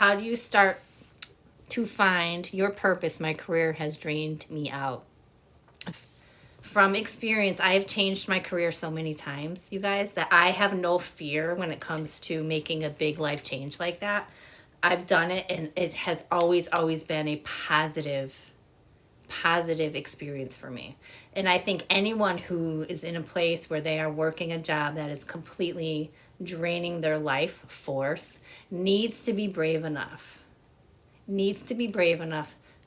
How do you start to find your purpose? My career has drained me out. From experience, I have changed my career so many times, you guys, that I have no fear when it comes to making a big life change like that. I've done it and it has always been a positive experience for me. And I think anyone who is in a place where they are working a job that is completely draining their life force needs to be brave enough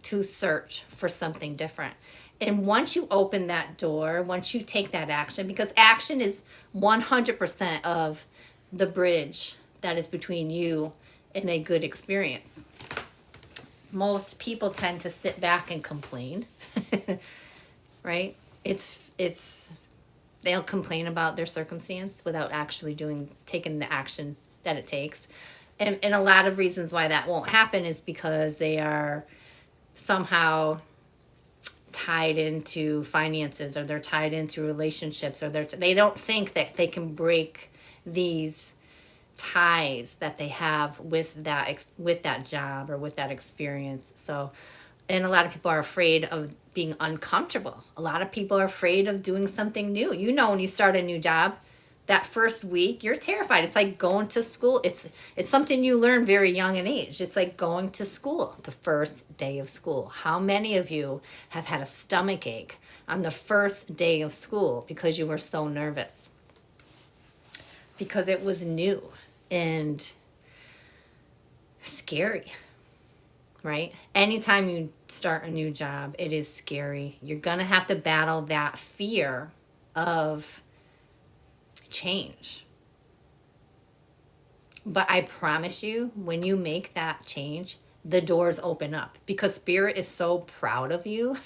to search for something different. And once you open that door, once you take that action, because action is 100% of the bridge that is between you and a good experience. Most people tend to sit back and complain, right? It's they'll complain about their circumstance without actually taking the action that it takes. And a lot of reasons why that won't happen is because they are somehow tied into finances, or they're tied into relationships, or they don't think that they can break these ties that they have with that job or with that experience. So, and a lot of people are afraid of being uncomfortable. A lot of people are afraid of doing something new. You know, when you start a new job, that first week you're terrified. It's like going to school. It's something you learn very young in age. It's like going to school, the first day of school. How many of you have had a stomach ache on the first day of school because you were so nervous? Because it was new and scary, right? Anytime you start a new job, it is scary. You're going to have to battle that fear of change. But I promise you, when you make that change, the doors open up, because Spirit is so proud of you.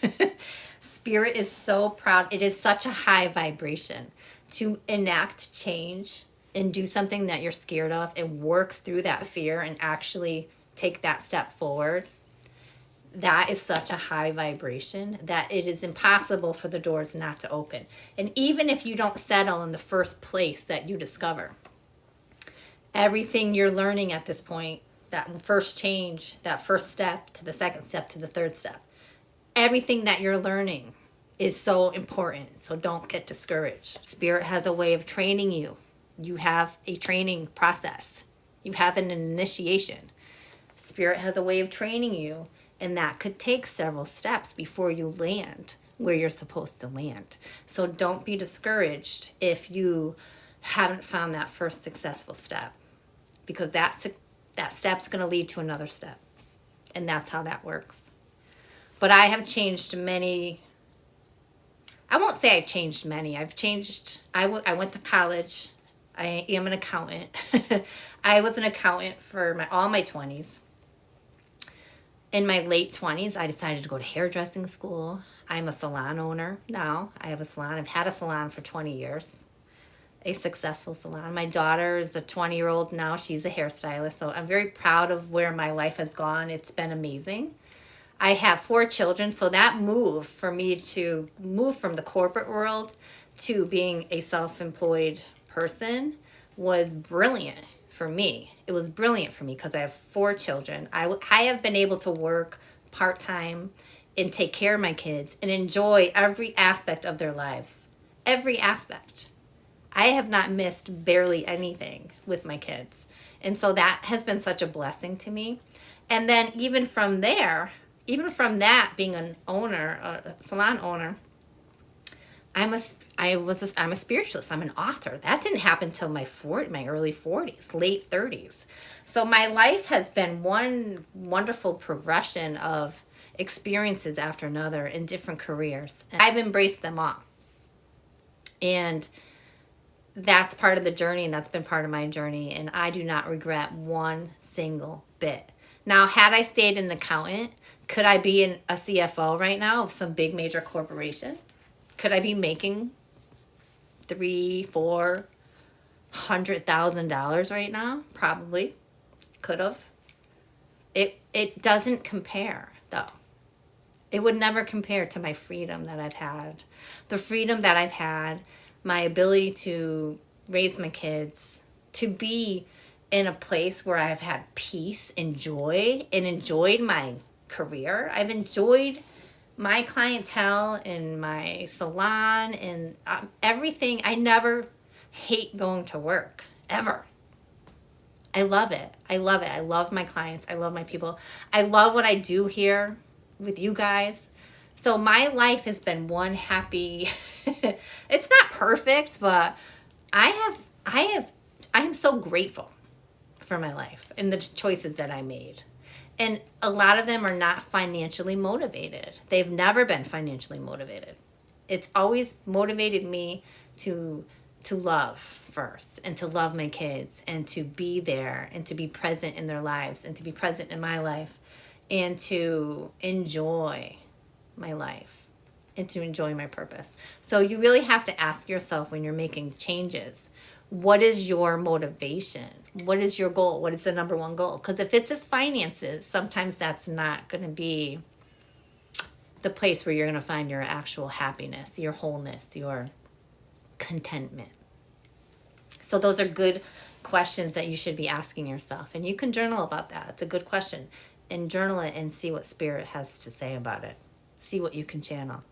Spirit is so proud. It is such a high vibration to enact change and do something that you're scared of and work through that fear and actually take that step forward. That is such a high vibration that it is impossible for the doors not to open. And even if you don't settle in the first place that you discover, everything you're learning at this point, that first change, that first step to the second step to the third step, everything that you're learning is so important. So don't get discouraged. Spirit has a way of training you. You have a training process. You have an initiation. Spirit has a way of training you, and that could take several steps before you land where you're supposed to land. So don't be discouraged if you haven't found that first successful step, because that step's going to lead to another step. And that's how that works. But I have changed many. I won't say I changed many. I've changed. I went to college. I am an accountant. I was an accountant for all my 20s. In my late 20s, I decided to go to hairdressing school. I'm a salon owner now. I have a salon. I've had a salon for 20 years, a successful salon. My daughter is a 20-year-old now. She's a hairstylist. So I'm very proud of where my life has gone. It's been amazing. I have 4 children. So that move for me to move from the corporate world to being a self-employed person was brilliant for me. It was brilliant for me because I have 4 children. I have been able to work part-time and take care of my kids and enjoy every aspect of their lives. Every aspect. I have not missed barely anything with my kids. And so that has been such a blessing to me. And then even from that, being an owner, a salon owner, I'm a spiritualist. I'm an author. That didn't happen till my early 40s, late 30s. So my life has been one wonderful progression of experiences after another in different careers. And I've embraced them all. And that's part of the journey, and that's been part of my journey. And I do not regret one single bit. Now, had I stayed an accountant, could I be a CFO right now of some big major corporation? Could I be making $300,000-$400,000 right now? Probably. Could have. It doesn't compare, though. It would never compare to my freedom that I've had. The freedom that I've had, my ability to raise my kids, to be in a place where I've had peace and joy and enjoyed my career. I've enjoyed my clientele and my salon and everything. I never hate going to work, ever. I love it. I love it. I love my clients. I love my people. I love what I do here with you guys. So my life has been one happy, it's not perfect, but I am so grateful for my life and the choices that I made. And a lot of them are not financially motivated. They've never been financially motivated. It's always motivated me to love first, and to love my kids, and to be there, and to be present in their lives, and to be present in my life, and to enjoy my life, and to enjoy my purpose. So you really have to ask yourself when you're making changes, what is your motivation? What is your goal? What is the number one goal? Because if it's finances, sometimes that's not going to be the place where you're going to find your actual happiness, your wholeness, your contentment. So those are good questions that you should be asking yourself. And you can journal about that. It's a good question. And journal it and see what Spirit has to say about it. See what you can channel.